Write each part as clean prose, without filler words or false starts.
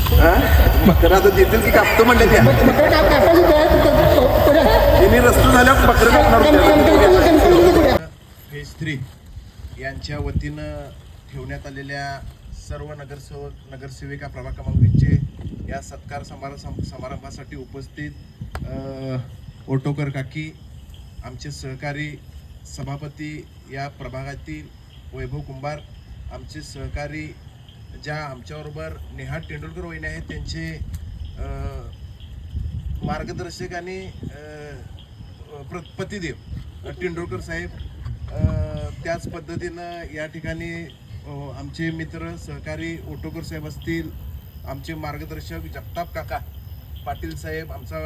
बकरा आता देतील की कापतो म्हणले त्या त्यांनी रस्तू झाल्यावर बकरं कापणार. फेज 3 यांच्या वतीनं ठेवण्यात आलेल्या सर्व नगरसेविका प्रभाग क्रमांक 20चे या सत्कार समारंभासाठी उपस्थित ओटोकर काकी, आमचे सहकारी सभापती या प्रभागातील वैभव कुंभार, आमचे सहकारी ज्या आमच्याबरोबर नेहा तेंडुलकर वहिनी आहेत त्यांचे मार्गदर्शक आणि पतिदेव तेंडुलकर साहेब, त्याच पद्धतीनं या ठिकाणी आमचे मित्र सहकारी ओटोकर साहेब असतील, आमचे मार्गदर्शक जगताप काका पाटील साहेब, आमचा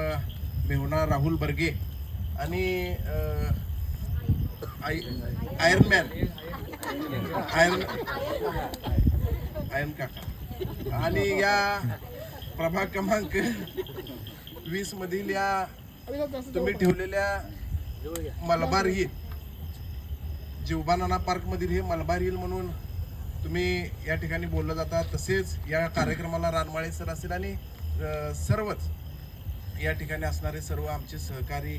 मेहुणा राहुल बर्गे आणि आयर्न काका आणि या प्रभाग क्रमांक 20 मधील या तुम्ही ठेवलेल्या मलबार हिल, जीवबानाना पार्क मधील हे मलबार हिल म्हणून तुम्ही या ठिकाणी बोललं जाता. तसेच या कार्यक्रमाला रानमाळे सर असेल आणि सर्वच या ठिकाणी असणारे सर्व आमचे सहकारी,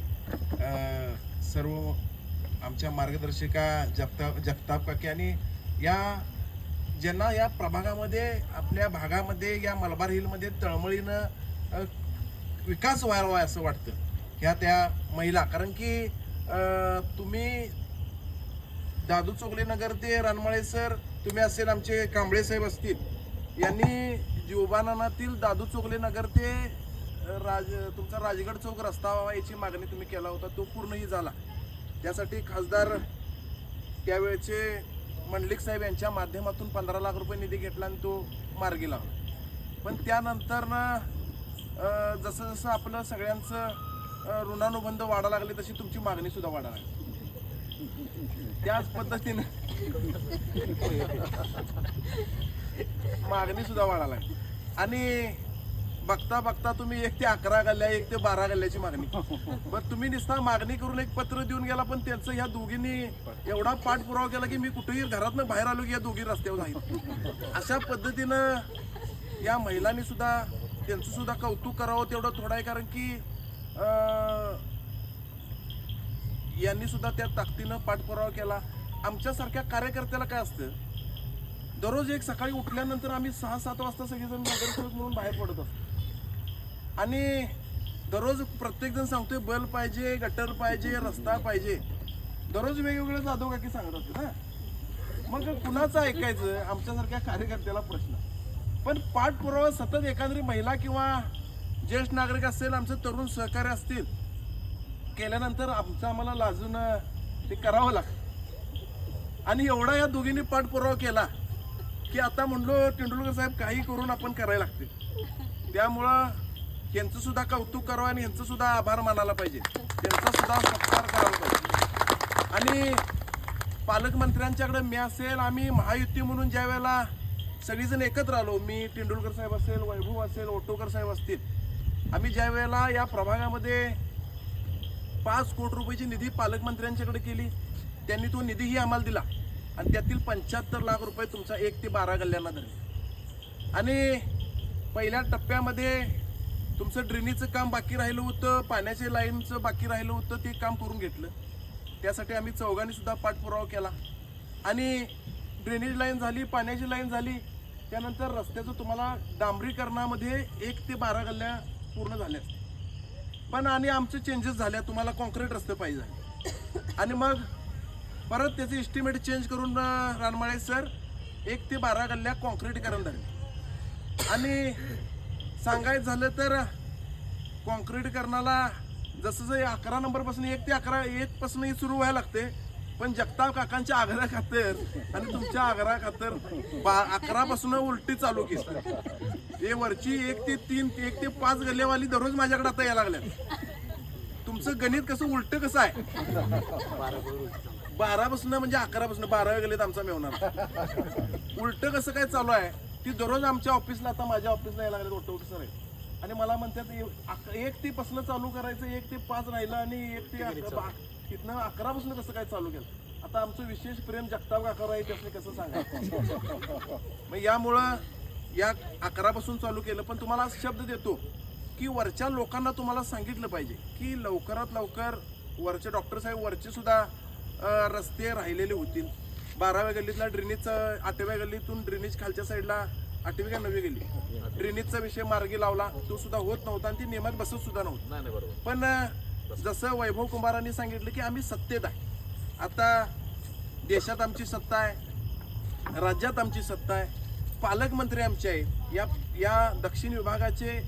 सर्व आमच्या मार्गदर्शिका जगताप काकी आणि या ज्यांना या प्रभागामध्ये आपल्या भागामध्ये या मलबार हिलमध्ये तळमळीनं विकास व्हावा असं वाटतं ह्या त्या महिला. कारण की तुम्ही दादू चोगले नगर ते रानमाळे सर, तुम्ही असेल आमचे कांबळे साहेब असतील, यांनी जीवबानातील दादू चोगले नगर ते तुमचा राजगड चौक रस्ता व्हावा याची मागणी तुम्ही केला होता, तो पूर्णही झाला. त्यासाठी खासदार त्यावेळेचे मंडलिक साहेब यांच्या माध्यमातून 15 लाख रुपये निधी घेतला आणि तो मार्गी लावला. पण त्यानंतर जसं जसं आपलं सगळ्यांचं ऋणानुबंध वाढा लागले तशी तुमची मागणी सुद्धा वाढा लागली. त्याच पद्धतीने मागणी सुद्धा वाढा लागली आणि बघता बघता तुम्ही 1 ते 11 गल्ल्या, 1 ते 12 गल्ल्याची मागणी. बरं, तुम्ही नुसता मागणी करून एक पत्र देऊन गेला, पण त्यांचं ह्या दोघींनी एवढा पाठपुरावा केला की मी कुठेही घरातनं बाहेर आलो की या दोघी रस्त्यावर जाईल. अशा पद्धतीनं या महिलांनी सुद्धा त्यांचं सुद्धा कौतुक करावं तेवढं थोडं आहे. कारण की यांनी सुद्धा त्या ताकदीनं पाठपुरावा केला. आमच्यासारख्या कार्यकर्त्याला काय असतं, दररोज एक सकाळी उठल्यानंतर आम्ही 6-7 वाजता सगळेजण नगरसेवक म्हणून बाहेर पडत असतो आणि दररोज प्रत्येकजण सांगतोय बल पाहिजे, गटर पाहिजे, रस्ता पाहिजे, दररोज वेगवेगळे जाधव काकी सांगत असते ना. मग कुणाचं ऐकायचं आमच्यासारख्या कार्यकर्त्याला प्रश्न. पण पाठपुरावा सतत एखादी महिला किंवा ज्येष्ठ नागरिक असेल, आमचे तरुण सहकारी असतील, केल्यानंतर आम्हाला लाजून ते करावं लागतं. आणि एवढा या दोघींनी पाठपुरावा केला की आता म्हणलो तेंडुलकर साहेब काही करून आपण करायला लागते. त्यामुळं यांचं सुद्धा कौतुक करावं आणि यांचं सुद्धा आभार मानायला पाहिजे, त्यांचा सुद्धा सत्कार करायला पाहिजे. आणि पालकमंत्र्यांच्याकडे मी असेल, आम्ही महायुती म्हणून ज्या वेळेला सगळीजण एकत्र आलो, मी तेंडुलकर साहेब असेल, वैभव असेल, ओटोकर साहेब असतील, आम्ही ज्या वेळेला या प्रभागामध्ये 5 कोटी रुपयाची निधी पालकमंत्र्यांच्याकडे केली, त्यांनी तो निधीही आम्हाला दिला आणि त्यातील 75 लाख रुपये तुमचा 1 ते 12 गल्ल्यांना धरले. आणि पहिल्या टप्प्यामध्ये तुमचं ड्रेनेजचं काम बाकी राहिलं होतं, पाण्याच्या लाईनचं बाकी राहिलं होतं, ते काम करून घेतलं. त्यासाठी आम्ही चौघांनी सुद्धा पाठपुरावा केला आणि ड्रेनेज लाईन झाली, पाण्याची लाईन झाली. त्यानंतर रस्त्याचं तुम्हाला डांबरीकरणामध्ये 1 ते 12 गल्ल्या पूर्ण झाल्या. पण आणि आमचे चेंजेस झाल्या, तुम्हाला कॉन्क्रीट रस्ते पाहिजे आणि मग परत त्याचे एस्टिमेट चेंज करून रानमाळे सर 1 ते 12 गल्ल्या कॉन्क्रीटीकरण झाले. आणि सांगायचं झालं तर कॉन्क्रीटीकरणाला जसं 11 नंबरपासून 1 ते 1 पासूनही सुरू व्हायला लागते. पण जगताप काकांच्या आग्रह खातर आणि तुमच्या आग्रह खातर 11 पासून उलटी चालू केली. हे वरची 1 ते 3, 1 ते 5 गल्ल्यावाली दररोज माझ्याकडे आता यायला लागल्या. तुमचं गणित कसं उलट कसं आहे, 12 पासून म्हणजे 11 पासून 12 गल्लीत आमचा मेवणार उलट कसं काय चालू आहे. ती दररोज आमच्या ऑफिसला, आता माझ्या ऑफिसला यायला लागले ओटोकर सर आहे आणि मला म्हणतात 1 ते पासून चालू करायचं, 1 ते 5 राहिलं आणि 1 ते 11 तिथनं 11 पासून कसं काय चालू केलं. आता आमचं विशेष प्रेम जगताप काकावर आहे, त्याचं कसं सांगायचं. मग यामुळं या 11 पासून चालू केलं, पण तुम्हाला शब्द देतो की वरच्या लोकांना तुम्हाला सांगितलं पाहिजे की लवकरात लवकर वरचे डॉक्टर साहेब वरचे सुद्धा रस्ते राहिलेले होतील. 12व्या गल्लीतला ड्रेनेजचा 8व्या गल्लीतून ड्रेनेज खालच्या साईडला 8वी का 9वी गल्ली ड्रेनेजचा विषय मार्गी लावला, तो सुद्धा होत नव्हता आणि ती नियमात बसत सुद्धा नव्हतं. पण जसं वैभव कुमारांनी सांगितलं की आम्ही सत्तेत आहे, आता देशात आमची सत्ता आहे, राज्यात आमची सत्ता आहे, पालकमंत्री आमचे आहेत, या दक्षिण विभागाचे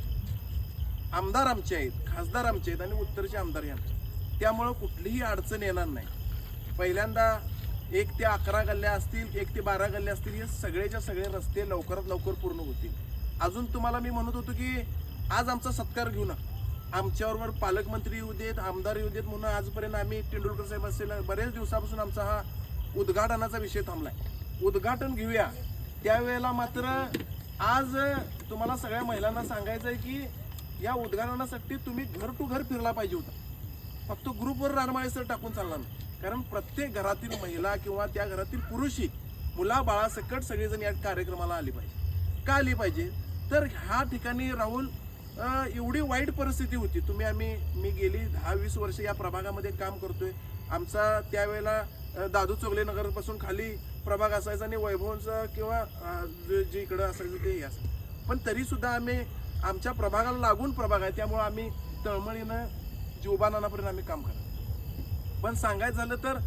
आमदार आमचे आहेत, खासदार आमचे आहेत आणि उत्तरचे आमदार यांचे. त्यामुळं कुठलीही अडचण येणार नाही. पहिल्यांदा 1 ते 11 गल्ल्या असतील, 1 ते 12 गल्ल्या असतील, हे सगळेच्या सगळे रस्ते लवकरात लवकर पूर्ण होतील. अजून तुम्हाला मी म्हणत होतो की आज आमचा सत्कार घेऊ ना, आमच्याबरोबर पालकमंत्री येऊ देत, आमदार येऊ देत म्हणून आजपर्यंत आम्ही तेंडुलकर साहेब असेल बरेच दिवसापासून आमचा हा उद्घाटनाचा विषय थांबलाय. उद्घाटन घेऊया त्यावेळेला. मात्र आज तुम्हाला सगळ्या महिलांना सांगायचं आहे की या उद्घाटनासाठी तुम्ही घर टू घर फिरला पाहिजे होता. फक्त ग्रुपवर रानमाळे सर टाकून चालणार नाही, कारण प्रत्येक घरातील महिला किंवा त्या घरातील पुरुषही मुलाबाळासकट सगळेजण या कार्यक्रमाला आली पाहिजे. का आली पाहिजे तर ह्या ठिकाणी राहुल एवढी वाईट परिस्थिती होती. मी गेली 10-20 वर्ष या प्रभागामध्ये काम करतोय. आमचा त्यावेळेला दादू चोगले नगरपासून खाली प्रभाग असायचा आणि वैभवचा किंवा जे इकडं असायचं ते असायचं, पण तरी सुद्धा आम्ही आमच्या प्रभागाला लागून प्रभाग आहे, त्यामुळं आम्ही तळमळीनं जीवबानापर्यंत आम्ही काम करतो. पण सांगायचं झालं तर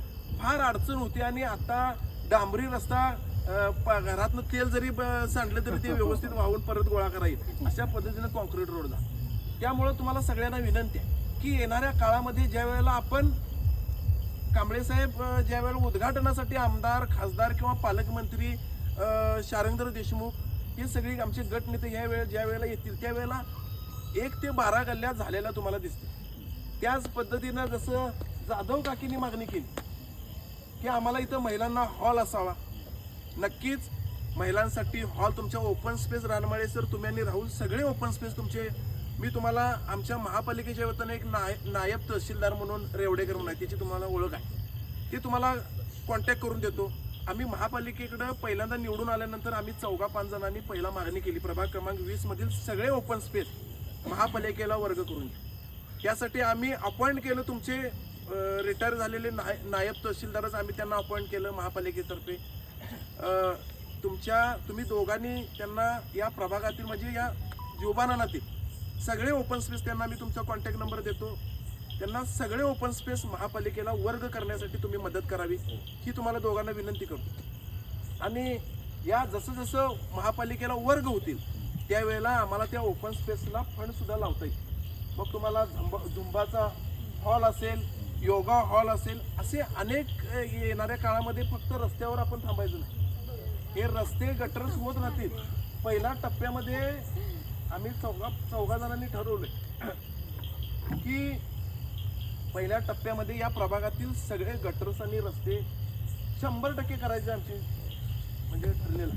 फार अडचण होती आणि आता डांबरी रस्ता घरातनं तेल जरी सांडलं तरी ते व्यवस्थित वाहून परत गोळा करायचं अशा पद्धतीनं कॉन्क्रीट रोड झाला. त्यामुळं तुम्हाला सगळ्यांना विनंती आहे की येणाऱ्या काळामध्ये ज्या वेळेला आपण कांबळे साहेब ज्या वेळेला उद्घाटनासाठी आमदार, खासदार किंवा पालकमंत्री शारंगधर देशमुख हे सगळे आमचे गटनेते ज्या वेळेला येतील त्यावेळेला 1 ते 12 गल्ल्या झालेल्या तुम्हाला दिसतील. त्याच पद्धतीनं जसं जाधव काकींनी मागणी केली की आम्हाला इथं महिलांना हॉल असावा, नक्कीच महिलांसाठी हॉल तुमच्या ओपन स्पेस रानमाळे सर तुम्ही आणि राहुल सगळे ओपन स्पेस तुमचे. मी तुम्हाला आमच्या महापालिकेच्या वतीनं एक नायब तहसीलदार म्हणून रेवडेकर म्हणून आहे, त्याची तुम्हाला ओळख आहे, ती तुम्हाला कॉन्टॅक्ट करून देतो. आम्ही महापालिकेकडं पहिल्यांदा निवडून आल्यानंतर आम्ही 4-5 जणांनी पहिला मागणी केली प्रभाग क्रमांक 20 मधील सगळे ओपन स्पेस महापालिकेला वर्ग करून घ्या. त्यासाठी आम्ही अपॉइंट केलं तुमचे रिटायर झालेले नायब तहसीलदारच आम्ही त्यांना अपॉइंट केलं महापालिकेतर्फे. तुम्ही दोघांनी त्यांना या प्रभागातील म्हणजे या जीवबानातील सगळे ओपन स्पेस त्यांना मी तुमचा कॉन्टॅक्ट नंबर देतो. त्यांना सगळे ओपन स्पेस महापालिकेला वर्ग करण्यासाठी तुम्ही मदत करावी ही तुम्हाला दोघांना विनंती करतो. आणि या जसं जसं महापालिकेला वर्ग होतील त्यावेळेला आम्हाला त्या ओपन स्पेसला फंड सुद्धा लावता येईल. मग तुम्हाला झुंबाचा हॉल असेल, योगा हॉल असेल, असे अनेक येणाऱ्या काळामध्ये फक्त रस्त्यावर आपण थांबायचं नाही. हे रस्ते गटरच होत राहतील. पहिल्या टप्प्यामध्ये आम्ही चौघा जणांनी ठरवले की पहिल्या टप्प्यामध्ये या प्रभागातील सगळे गटर्स आणि रस्ते 100% करायचे आमचे म्हणजे ठरलेलं.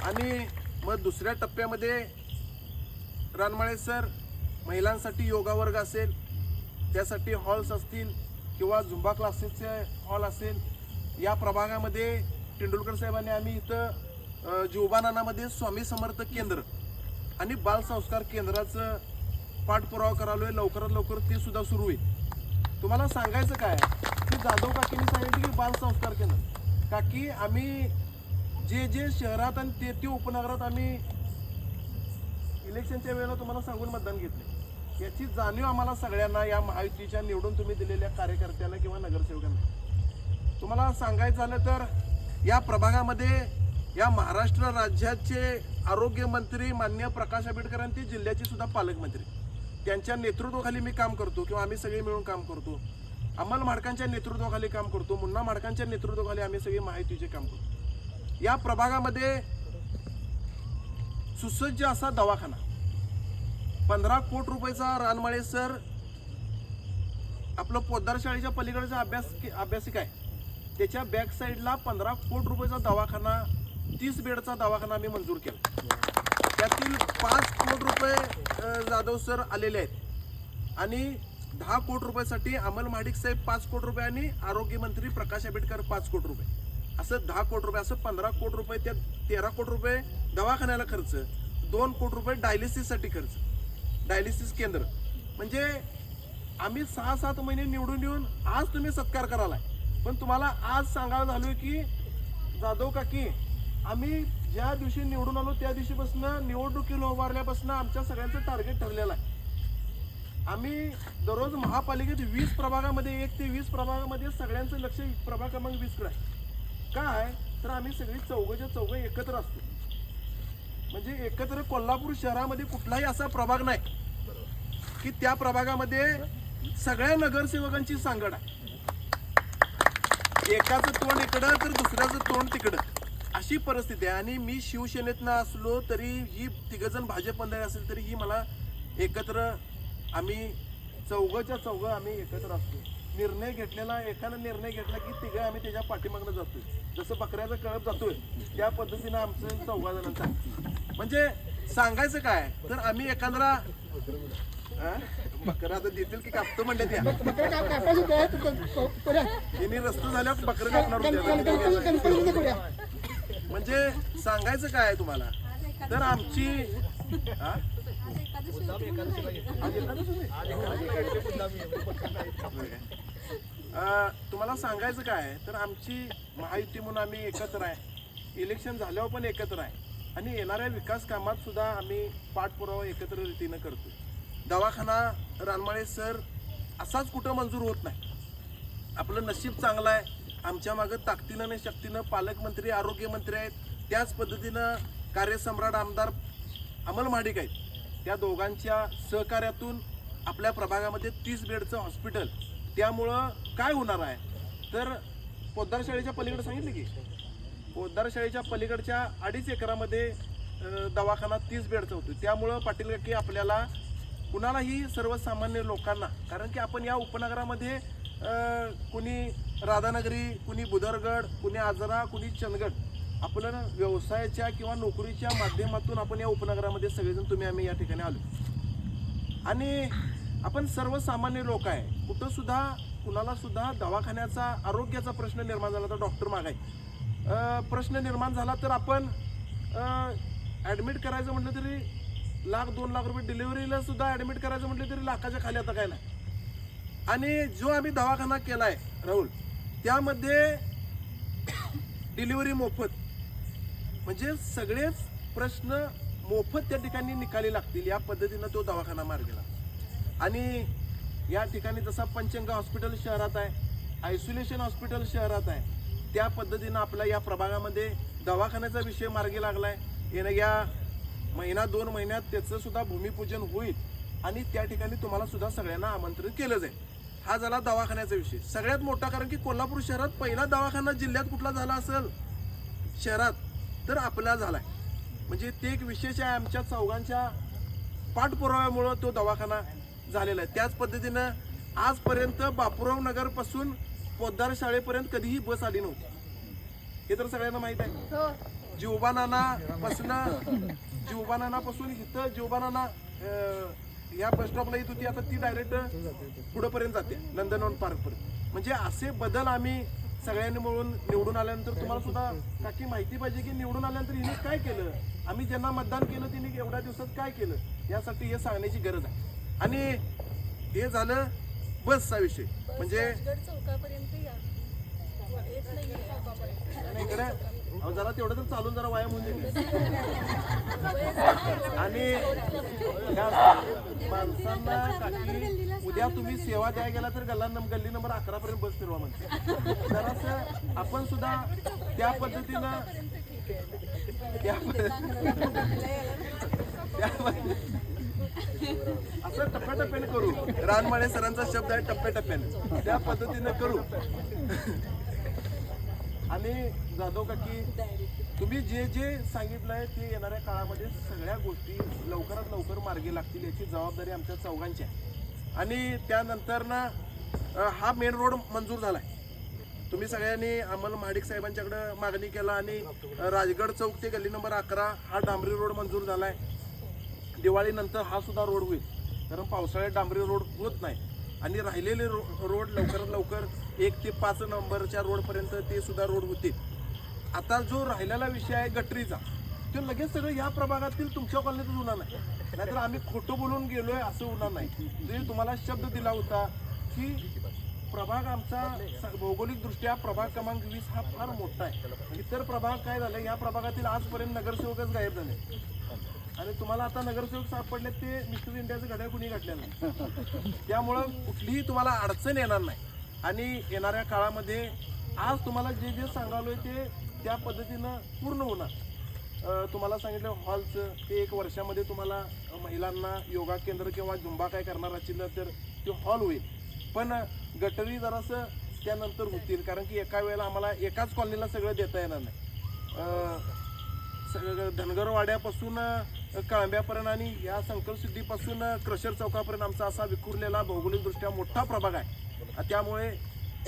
आणि मग दुसऱ्या टप्प्यामध्ये रानमाळे सर महिलांसाठी योगा वर्ग असेल, त्यासाठी हॉल्स असतील किंवा झुंबा क्लासेसचे हॉल असेल. या प्रभागामध्ये तेंडुलकर साहेबांनी आम्ही इथं जीवबानामध्ये स्वामी समर्थ केंद्र आणि बालसंस्कार केंद्राचं पाठपुरावा करालोय. लवकरात लवकर ते सुद्धा सुरू होईल. तुम्हाला सांगायचं काय की जाधव काकींनी सांगितलं की बालसंस्कार केंद्र काकी आम्ही जे शहरात आणि ते उपनगरात आम्ही इलेक्शनच्या वेळेला तुम्हाला सांगून मतदान घेतले, याची जाणीव आम्हाला सगळ्यांना या महायुतीच्या निवडून तुम्ही दिलेल्या कार्यकर्त्यांना किंवा नगरसेवकांना. तुम्हाला सांगायचं झालं तर या प्रभागामध्ये या महाराष्ट्र राज्याचे आरोग्य मंत्री माननीय प्रकाश आंबेडकर आणि ते जिल्ह्याचे सुद्धा पालकमंत्री त्यांच्या नेतृत्वाखाली मी काम करतो किंवा आम्ही सगळे मिळून काम करतो. अमल माडकांच्या नेतृत्वाखाली काम करतो, मुन्ना माडकांच्या नेतृत्वाखाली आम्ही सगळे महायुतीचे काम करतो. या प्रभागामध्ये सुसज्ज असा दवाखाना 15 कोटी रुपयाचा रानमाळे सर आपलं पोद्दार शाळेच्या पलीकडचा अभ्यासिक आहे त्याच्या बॅक साईडला 15 कोटी रुपयाचा दवाखाना 30 बेडचा दवाखाना आम्ही मंजूर केला. त्यातील 5 कोटी रुपये जाधव सर आलेले आहेत आणि 10 कोटी रुपयासाठी अमल महाडिक साहेब 5 कोटी रुपये आणि आरोग्य मंत्री प्रकाश आंबेडकर 5 कोटी रुपये असं 10 कोटी रुपये, असं 15 कोटी रुपये, त्या 13 कोटी रुपये दवाखान्याला खर्च, 2 कोटी रुपये डायलिसिससाठी खर्च, डायलिसिस केंद्र. म्हणजे आम्ही 6-7 महिने निवडून येऊन आज तुम्ही सत्कार करालाय. पण तुम्हाला आज सांगायला झालोय की जाधव काकी, आम्ही ज्या दिवशी निवडून आलो त्या दिवशीपासून निवडणुकीला उभारल्यापासून आमच्या सगळ्यांचं टार्गेट ठरलेलं आहे. आम्ही दररोज महापालिकेत 20 प्रभागामध्ये 1 ते 20 प्रभागामध्ये सगळ्यांचं लक्ष प्रभाग क्रमांक 20 कडे आहे. काय तर आम्ही सगळी चौघं एकत्र असतो. म्हणजे एकत्र कोल्हापूर शहरामध्ये कुठलाही असा प्रभाग नाही की त्या प्रभागामध्ये सगळ्या नगरसेवकांची सांगड आहे. एकाचं तोंड इकडं तर दुसऱ्याचं तोंड तिकडं, अशी परिस्थिती आहे. आणि मी शिवसेनेतनं असलो तरी ही तिघजण भाजपमध्ये असेल तरी ही मला एकत्र, आम्ही चौघं आम्ही एकत्र असतो. निर्णय घेतलेला, एकानं निर्णय घेतला की तिघं आम्ही त्याच्या पाठीमागनं जातोय. जसं बकऱ्याचा कळप जातोय त्या पद्धतीनं आमचं 4 जणांचं. म्हणजे सांगायचं काय तर आम्ही एखादा बकरा आता देतील की कापतो म्हणते त्या तिने रस्ते झाल्यावर बकरं कापणार होते. म्हणजे सांगायचं काय तुम्हाला तर आमची तुम्हाला सांगायचं काय तर आमची महायुती म्हणून आम्ही एकत्र आहे. इलेक्शन झाल्यावर पण एकत्र आहे आणि येणाऱ्या विकास कामात सुद्धा आम्ही पाठपुरावा एकत्र रीतीनं करतो. दवाखाना रानमाळे सर असाच कुठं मंजूर होत नाही. आपलं नशीब चांगलं आहे, आमच्या मागं ताकदीनं आणि शक्तीनं पालकमंत्री, आरोग्यमंत्री आहेत. त्याच पद्धतीनं कार्यसम्राट आमदार अमल महाडिक आहेत. त्या दोघांच्या सहकार्यातून आपल्या प्रभागामध्ये 30 बेडचं हॉस्पिटल. त्यामुळं काय होणार आहे तर पोद्दार शाळेच्या पलीकडे सांगितलं की पोद्दार शाळेच्या पलीकडच्या 2.5 एकरामध्ये दवाखाना 30 बेडचा होतो. त्यामुळं पाटील काकी आपल्याला कुणालाही सर्वसामान्य लोकांना, कारण की आपण या उपनगरामध्ये कुणी राधानगरी, कुणी बुदरगड, कुणी आजरा, कुणी चंदगड, आपलं व्यवसायाच्या किंवा नोकरीच्या माध्यमातून आपण या उपनगरामध्ये सगळेजण आम्ही या ठिकाणी आलो. आणि आपण सर्वसामान्य लोक आहे. कुठं सुद्धा कुणाला सुद्धा दवाखान्याचा, आरोग्याचा प्रश्न निर्माण झाला तर डॉक्टर मागाय, प्रश्न निर्माण झाला तर आपण ॲडमिट करायचं म्हटलं तरी 1,00,000-2 लाख रुपये, डिलिव्हरीला सुद्धा ॲडमिट करायचं म्हटलं तरी लाखाच्या खाली आता काय नाही. आणि जो आम्ही दवाखाना केलाय राहुल, त्यामध्ये डिलिव्हरी मोफत, म्हणजे सगळेच प्रश्न मोफत त्या ठिकाणी निकाली लागतील या पद्धतीनं तो दवाखाना मार्गेला. आणि या ठिकाणी जसा पंचगंगा हॉस्पिटल शहरात आहे, आयसोलेशन हॉस्पिटल शहरात आहे, त्या पद्धतीनं आपल्या या प्रभागामध्ये दवाखान्याचा विषय मार्गी लागलाय. येणाऱ्या 1-2 महिन्यात त्याचं सुद्धा भूमिपूजन होईल आणि त्या ठिकाणी तुम्हाला सुद्धा सगळ्यांना आमंत्रित केलं जाईल. हा झाला दवाखान्याचा विषय सगळ्यात मोठा, कारण की कोल्हापूर शहरात पहिला दवाखाना जिल्ह्यात कुठला झाला असेल शहरात तर आपला झालाय. म्हणजे ते एक विशेष आहे. आमच्या चौघांच्या पाठपुराव्यामुळं तो दवाखाना झालेला आहे. त्याच पद्धतीनं आजपर्यंत बापूराव नगर पासून पोद्दार शाळेपर्यंत कधीही बस आली नव्हती, हे तर सगळ्यांना माहित आहे. जीवबानापासून इथं जीवबानाना या बस स्टॉपला येत होती, आता ती डायरेक्ट पुढेपर्यंत जाते नंदनवन पार्कपर्यंत. म्हणजे असे बदल आम्ही सगळ्यांनी मिळून निवडून आल्यानंतर तुम्हाला सुद्धा काकी माहिती पाहिजे की निवडून आल्यानंतर हिने काय केलं, आम्ही ज्यांना मतदान केलं तिने एवढ्या दिवसात काय केलं, यासाठी हे सांगण्याची गरज आहे. आणि हे झालं बसचा विषय. म्हणजे इकडे जरा तेवढं तर चालून जरा व्यायाम होऊन जाईल. आणि माणसांना काकी उद्या तुम्ही सेवा द्यायला गेला तर गल्ली नंबर 11 पर्यंत बस फिरवा म्हणते. जरासं आपण सुद्धा त्या पद्धतीनं असं टप्प्याटप्प्याने करू. रानमाळे सरांचा शब्द आहे टप्प्याटप्प्याने, त्या पद्धतीनं करू. आणि जाधव काकी तुम्ही जे जे सांगितलंय ते येणाऱ्या काळामध्ये सगळ्या गोष्टी लवकरात लवकर मार्गी लागतील याची जबाबदारी आमच्या चौघांची आहे. आणि त्यानंतर ना हा मेन रोड मंजूर झालाय. तुम्ही सगळ्यांनी अमल महाडिक साहेबांच्याकडे मागणी केला आणि राजगड चौक ते गल्ली नंबर 11 हा डांबरी रोड मंजूर झालाय. दिवाळीनंतर हा सुद्धा रोड होईल, कारण पावसाळ्यात डांबरी रोड होत नाही. आणि राहिलेले रोड लवकरात लवकर 1 ते 5 नंबरच्या रोडपर्यंत ते सुद्धा रोड होतील. आता जो राहिलेला विषय आहे गटरीचा, तो लगेच सगळं या प्रभागातील तुमच्या कॉलनीतच होणार नाही. नाहीतर आम्ही खोटं बोलून गेलोय असं होणार नाही. जे तुम्हाला शब्द दिला होता की प्रभाग आमचा भौगोलिक दृष्ट्या प्रभाग क्रमांक 20 हा फार मोठा आहे. इतर प्रभाग काय झाले, या प्रभागातील आजपर्यंत नगरसेवकच गायब झाले आणि तुम्हाला आता नगरसेवक सापडले ते मिस्टर इंडियाचं घड्याळ कुणी घातलेलं नाही. त्यामुळं कुठलीही तुम्हाला अडचण येणार नाही आणि येणाऱ्या काळामध्ये आज तुम्हाला जे जे सांगालोय ते त्या पद्धतीनं पूर्ण होणार. तुम्हाला सांगितलं हॉलचं ते 1 वर्षामध्ये तुम्हाला महिलांना योगा केंद्र किंवा झुंबा काय करणार असेल तर ते हॉल होईल. पण गटरी जरासं त्यानंतर होतील, कारण की एका वेळेला आम्हाला एकाच कॉलनीला सगळं देता येणार नाही. सगळं धनगरवाड्यापासून कळंब्यापर्यंत आणि या संकल्पसिद्धीपासून क्रशर चौकापर्यंत आमचा असा विखुरलेला भौगोलिकदृष्ट्या मोठा प्रभाग आहे. त्यामुळे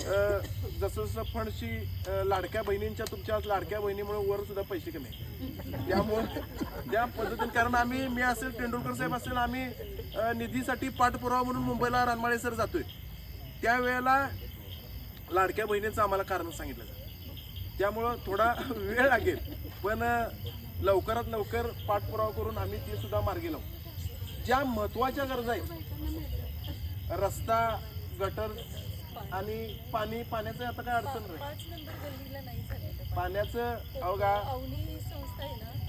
जसं जसं फंडशी लाडक्या बहिणींच्या तुमच्या लाडक्या बहिणीमुळे वर सुद्धा पैसे कमी आहेत. त्यामुळे त्या पद्धतीने, कारण मी असेल तेंडुलकर साहेब असेल, आम्ही निधीसाठी पाठपुरावा म्हणून मुंबईला रानमाळे सर जातोय, त्यावेळेला लाडक्या बहिणींचं आम्हाला कारण सांगितलं जातं. त्यामुळं थोडा वेळ लागेल, पण लवकरात लवकर पाठपुरावा करून आम्ही ते सुद्धा मार्गी लावू. ज्या महत्त्वाच्या गरजा आहेत, रस्ता, गटर आणि पाण्याचं आता काय अडचण नाही. पाण्याचं अवघा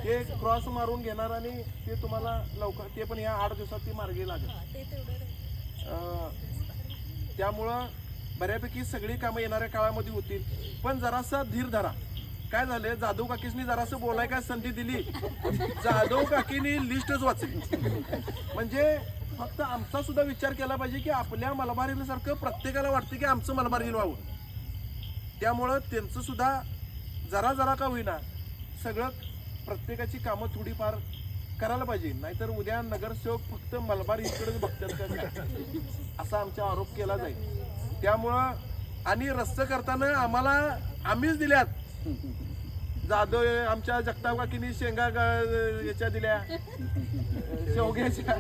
ते क्रॉस मारून घेणार आणि ते तुम्हाला लवकर, ते पण या 8 दिवसात ती मार्गी लागेल. त्यामुळं बऱ्यापैकी सगळी कामं येणाऱ्या काळामध्ये होतील. पण जरासा धीर धरा. काय झालं, जाधव काकींनी जरासं बोलाय काय संधी दिली, जाधव काकींनी लिस्टच वाचली. म्हणजे फक्त आमचा सुद्धा विचार केला पाहिजे की आपल्या मलबार हिलसारखं प्रत्येकाला वाटतं की आमचं मलबार हिल व्हावं. त्यामुळं त्यांचं सुद्धा जरा जरा का होईना सगळं प्रत्येकाची कामं थोडीफार करायला पाहिजे. नाहीतर उद्या नगरसेवक फक्त मलबार हिलकडेच बघतात का असा आमचा आरोप केला जाईल. त्यामुळं आणि रस्ते करताना आम्हाला आम्हीच दिल्यात. जाधव आमच्या जगताप काकीनी शेंगा याच्या दिल्या, शेवग्याच्या,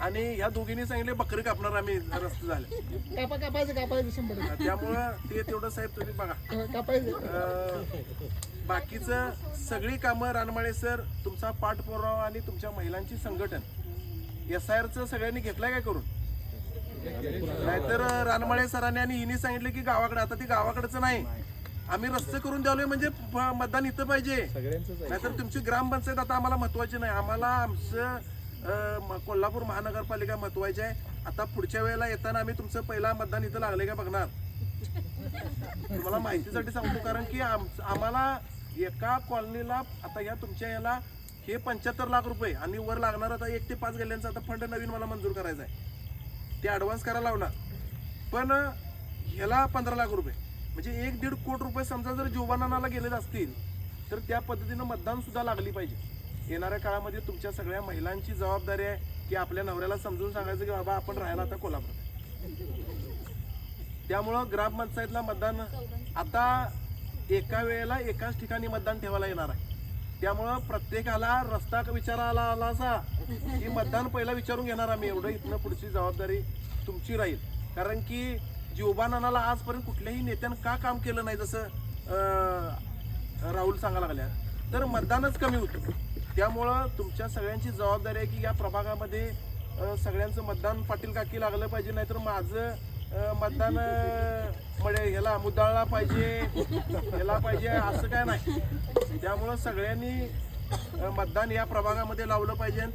आणि ह्या दोघींनी सांगितले बकरी कापणार आम्ही रस्ते झाले. त्यामुळं ते तेवढं साहेब तुम्ही बघा. बाकीचं सगळी कामं रानमाळे सर तुमचा पाठपुरावा आणि तुमच्या महिलांची संघटन SIRचं सगळ्यांनी घेतलंय काय करून. नाहीतर रानमाळे सरांनी आणि हिनी सांगितलं की गावाकडे, आता ती गावाकडचं नाही, आम्ही रस्ते करून द्यालोय म्हणजे मतदान इथं पाहिजे. नाहीतर तुमची ग्रामपंचायत आता आम्हाला महत्वाची नाही. आम्हाला आमचं कोल्हापूर महानगरपालिका महत्वाची आहे. आता पुढच्या वेळेला येताना आम्ही तुमचं पहिला मतदान इथं लागले का बघणार. तुम्हाला माहितीसाठी सांगतो, कारण की आम्हाला एका कॉलनीला आता या तुमच्या याला हे 75 लाख रुपये आणि वर लागणार आता 1 ते 5 गल्ल्यांचा आता फंड नवीन मला मंजूर करायचा आहे. ते ॲडव्हान्स करायला लावणार. पण ह्याला 15 लाख रुपये म्हणजे 1-1.5 कोटी रुपये समजा जर जीवनानाला गेलेले असतील तर त्या पद्धतीनं मतदान सुद्धा लागली पाहिजे. येणाऱ्या काळामध्ये तुमच्या सगळ्या महिलांची जबाबदारी आहे की आपल्या नवऱ्याला समजून सांगायचं की बाबा आपण राहायला आता कोल्हापूर. त्यामुळं ग्रामपंचायतला मतदान आता एका वेळेला एकाच ठिकाणी मतदान ठेवायला येणार आहे. त्यामुळं प्रत्येकाला रस्ता विचारायला आला असा की मतदान पहिला विचारून घेणार आम्ही. एवढं इथनं पुढची जबाबदारी तुमची राहील. कारण की जीवबानाला आजपर्यंत कुठल्याही नेत्यानं का काम केलं नाही, जसं राहुल सांगायला लागल्या, तर मतदानच कमी होतं. त्यामुळं तुमच्या सगळ्यांची जबाबदारी आहे की या प्रभागामध्ये सगळ्यांचं मतदान पाटील काकी लागलं पाहिजे. नाहीतर माझं मतदान ह्याला मुद्दाळला पाहिजे, ह्याला पाहिजे असं काय नाही. त्यामुळं सगळ्यांनी मतदान या प्रभागामध्ये लावलं पाहिजे. आणि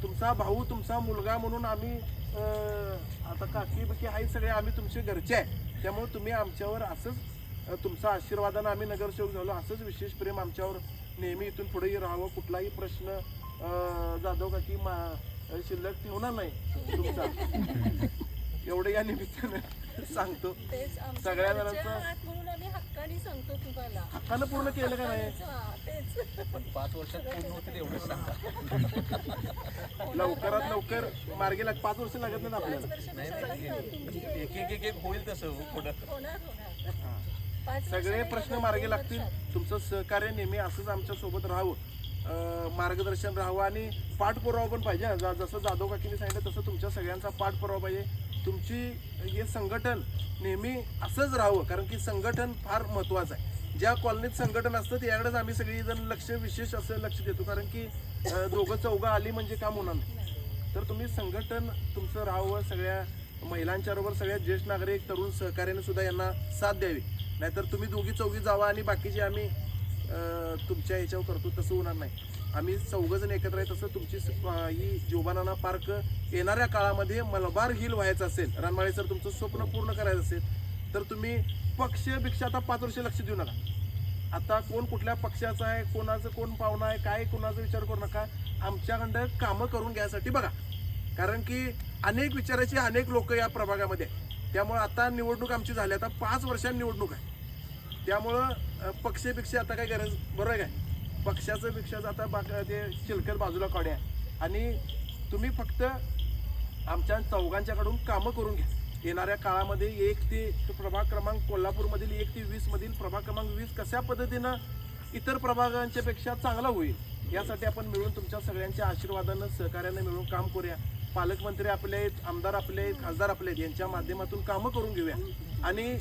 तुमचा भाऊ, तुमचा मुलगा म्हणून आम्ही आता काकी बकी आहे सगळे आम्ही तुमचे घरचे आहे. त्यामुळे तुम्ही आमच्यावर असंच तुमचा आशीर्वादानं आम्ही नगरसेवक झालो, असंच विशेष प्रेम आमच्यावर नेहमी इथून पुढेही राहावं. कुठलाही प्रश्न जाधव काकी शिल्लक ठेवणार नाही तुमचा, एवढं या निमित्तानं सांगतो. सगळ्या जणांचं हक्कानं पूर्ण केलं का नाही. 5 वर्षात पूर्ण होतील एवढंच सांगा. लवकरात लवकर मार्गी 5 वर्ष लागत नाही आपल्याला. एक होईल तसं पुढं. सगळे प्रश्न मार्गी लागतील. तुमचं सहकार्य नेहमी असंच आमच्या सोबत राहावं, मार्गदर्शन राहावं आणि पाठपुरावा पण पाहिजे. जसं जाधव काकीने सांगितलं तसं तुमच्या सगळ्यांचा पाठपुरावा पाहिजे. तुमची हे संघटन नेहमी असंच राहावं, कारण की संघटन फार महत्त्वाचं आहे. ज्या कॉलनीत संघटन असतं त्याकडेच आम्ही सगळीजण विशेष असं लक्ष देतो, कारण की दोघं चौघं आली म्हणजे काम होणार नाही. तर तुम्ही संघटन तुमचं राहावं, सगळ्या महिलांच्या बरोबर सगळ्या ज्येष्ठ नागरिक तरुण सहकार्याने सुद्धा यांना साथ द्यावी. नाहीतर तुम्ही दोघी चौघी जावा आणि बाकीचे आम्ही तुमच्या ह्याच्यावर करतो, तसं होणार नाही. आम्ही चौघजण एकत्र आहे. तसं तुमची ही जोबानाना पार्क येणाऱ्या काळामध्ये मलबार हिल व्हायचं असेल, रानमाळे सर तुमचं स्वप्न पूर्ण करायचं असेल तर तुम्ही पक्षपेक्षा आता 5 वर्ष लक्ष देऊ नका. आता कोण कुठल्या पक्षाचा आहे, कोणाचं कोण पाहुणा आहे, काय कोणाचा विचार करू नका. आमच्याकडं कामं करून घ्यायसाठी बघा, कारण की अनेक विचाराचे अनेक लोक या प्रभागामध्ये आहेत. त्यामुळं आता निवडणूक आमची झाली, आता 5 वर्षांनी निवडणूक आहे. त्यामुळं पक्षपेक्षा आता काय गरज, बरं आहे काय, पक्षाचं पेक्षा आता ते चिलकत बाजूला काढ्या आणि तुम्ही फक्त आमच्या चौघांच्याकडून कामं करून घ्या. येणाऱ्या काळामध्ये 1 ते प्रभाग क्रमांक कोल्हापूरमधील 1 ते 20 मधील प्रभाग क्रमांक 20 कशा पद्धतीनं इतर प्रभागांच्या पेक्षा चांगला होईल, यासाठी आपण मिळून तुमच्या सगळ्यांच्या आशीर्वादानं सहकार्यानं मिळून काम करूया. पालकमंत्री आपले आहेत, आमदार आपले आहेत, खासदार आपले आहेत, यांच्या माध्यमातून कामं करून घेऊया. आणि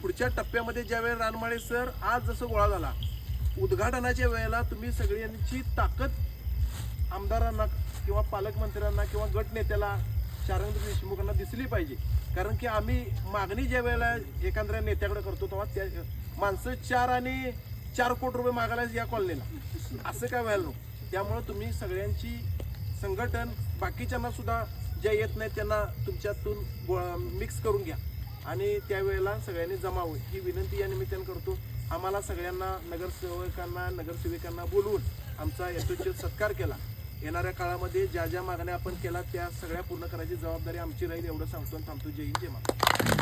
पुढच्या टप्प्यामध्ये ज्यावेळी रानमाळे सर आज जसं गोळा झाला, उद्घाटनाच्या वेळेला तुम्ही सगळ्यांची ताकद आमदारांना किंवा पालकमंत्र्यांना किंवा गट नेत्याला शारंग देशमुखांना दिसली पाहिजे. कारण की आम्ही मागणी ज्या वेळेला एखाद्या नेत्याकडे करतो तेव्हा त्या माणसं 4 आणि 4 कोटी रुपये मागायला या कॉलनीला, असं काय व्हायला नको. त्यामुळं तुम्ही सगळ्यांची संघटन बाकीच्यांना सुद्धा ज्या येत नाहीत त्यांना तुमच्यातून मिक्स करून घ्या आणि त्यावेळेला सगळ्यांनी जमावं, ही विनंती या निमित्तानं करतो. आम्हाला सगळ्यांना नगरसेविकांना बोलवून आमचा यथोचित सत्कार केला. येणाऱ्या काळामध्ये ज्या ज्या मागण्या आपण केला त्या सगळ्या पूर्ण करायची जबाबदारी आमची राहील, एवढं सांगतो आणि थांबतो. जय हिंद, जय महाराष्ट्र.